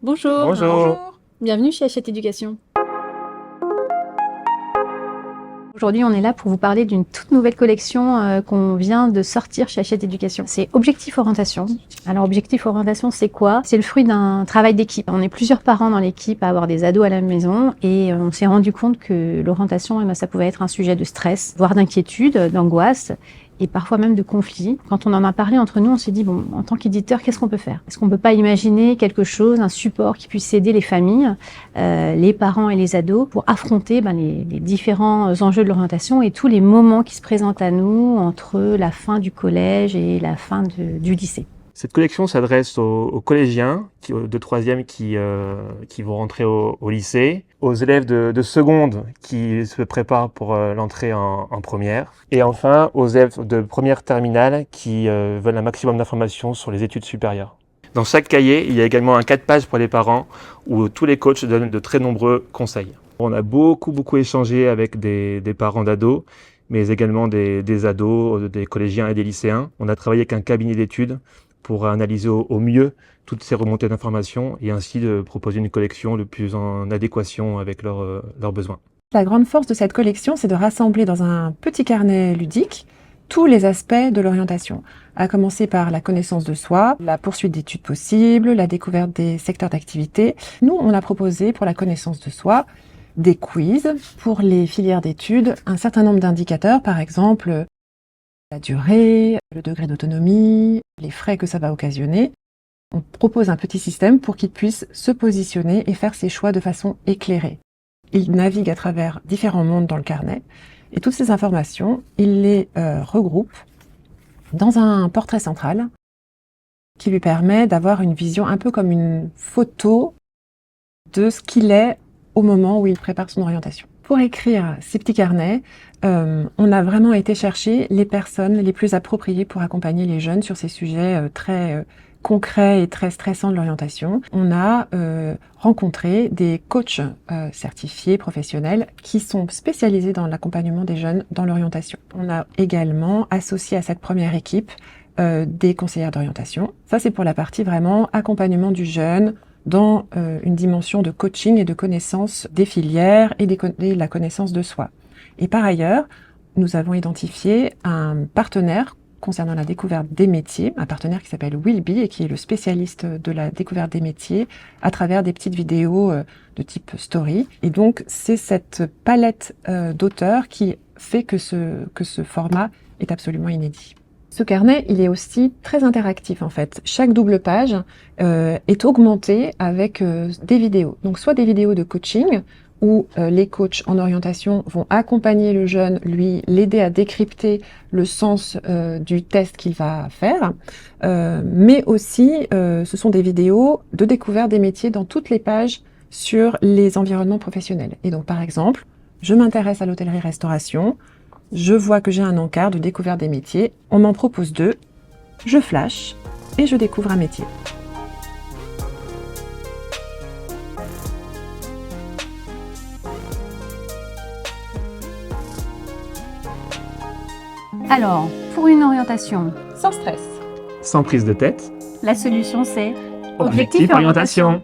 Bonjour. Bonjour. Bienvenue chez Hachette Éducation. Aujourd'hui, on est là pour vous parler d'une toute nouvelle collection qu'on vient de sortir chez Hachette Éducation. C'est Objectif Orientation. Alors, Objectif Orientation, c'est quoi? C'est le fruit d'un travail d'équipe. On est plusieurs parents dans l'équipe à avoir des ados à la maison et on s'est rendu compte que l'orientation, ça pouvait être un sujet de stress, voire d'inquiétude, d'angoisse et parfois même de conflit. Quand on en a parlé entre nous, on s'est dit, bon, en tant qu'éditeur, qu'est-ce qu'on peut faire? Est-ce qu'on peut pas imaginer quelque chose, un support qui puisse aider les familles, les parents et les ados pour affronter les différents enjeux de l'orientation et tous les moments qui se présentent à nous entre la fin du collège et la fin du lycée. Cette collection s'adresse aux collégiens de 3e qui vont rentrer au lycée, aux élèves de seconde qui se préparent pour l'entrée en première, et enfin aux élèves de première terminale qui veulent un maximum d'informations sur les études supérieures. Dans chaque cahier, il y a également un 4 pages pour les parents où tous les coachs donnent de très nombreux conseils. On a beaucoup échangé avec des parents d'ados, mais également des ados, des collégiens et des lycéens. On a travaillé avec un cabinet d'études pour analyser au mieux toutes ces remontées d'informations et ainsi de proposer une collection le plus en adéquation avec leurs besoins. La grande force de cette collection, c'est de rassembler dans un petit carnet ludique tous les aspects de l'orientation, à commencer par la connaissance de soi, la poursuite d'études possibles, la découverte des secteurs d'activité. Nous, on a proposé pour la connaissance de soi des quiz, pour les filières d'études, un certain nombre d'indicateurs, par exemple la durée, le degré d'autonomie, les frais que ça va occasionner. On propose un petit système pour qu'ils puissent se positionner et faire ses choix de façon éclairée. Il navigue à travers différents mondes dans le carnet et toutes ces informations, il les regroupe dans un portrait central qui lui permet d'avoir une vision un peu comme une photo de ce qu'il est au moment où il prépare son orientation. Pour écrire ces petits carnets, on a vraiment été chercher les personnes les plus appropriées pour accompagner les jeunes sur ces sujets très concrets et très stressants de l'orientation. On a rencontré des coachs certifiés, professionnels, qui sont spécialisés dans l'accompagnement des jeunes dans l'orientation. On a également associé à cette première équipe des conseillères d'orientation. Ça, c'est pour la partie vraiment accompagnement du jeune, dans une dimension de coaching et de connaissance des filières et de la connaissance de soi. Et par ailleurs, nous avons identifié un partenaire concernant la découverte des métiers, un partenaire qui s'appelle Willby et qui est le spécialiste de la découverte des métiers à travers des petites vidéos de type story. Et donc, c'est cette palette d'auteurs qui fait que ce format est absolument inédit. Ce carnet, il est aussi très interactif en fait. Chaque double page est augmentée avec des vidéos. Donc soit des vidéos de coaching où les coachs en orientation vont accompagner le jeune, lui l'aider à décrypter le sens du test qu'il va faire, mais aussi ce sont des vidéos de découverte des métiers dans toutes les pages sur les environnements professionnels. Et donc par exemple, je m'intéresse à l'hôtellerie-restauration, je vois que j'ai un encart de découverte des métiers, on m'en propose 2, je flash et je découvre un métier. Alors, pour une orientation Sans stress. Sans prise de tête, la solution c'est Objectif Orientation.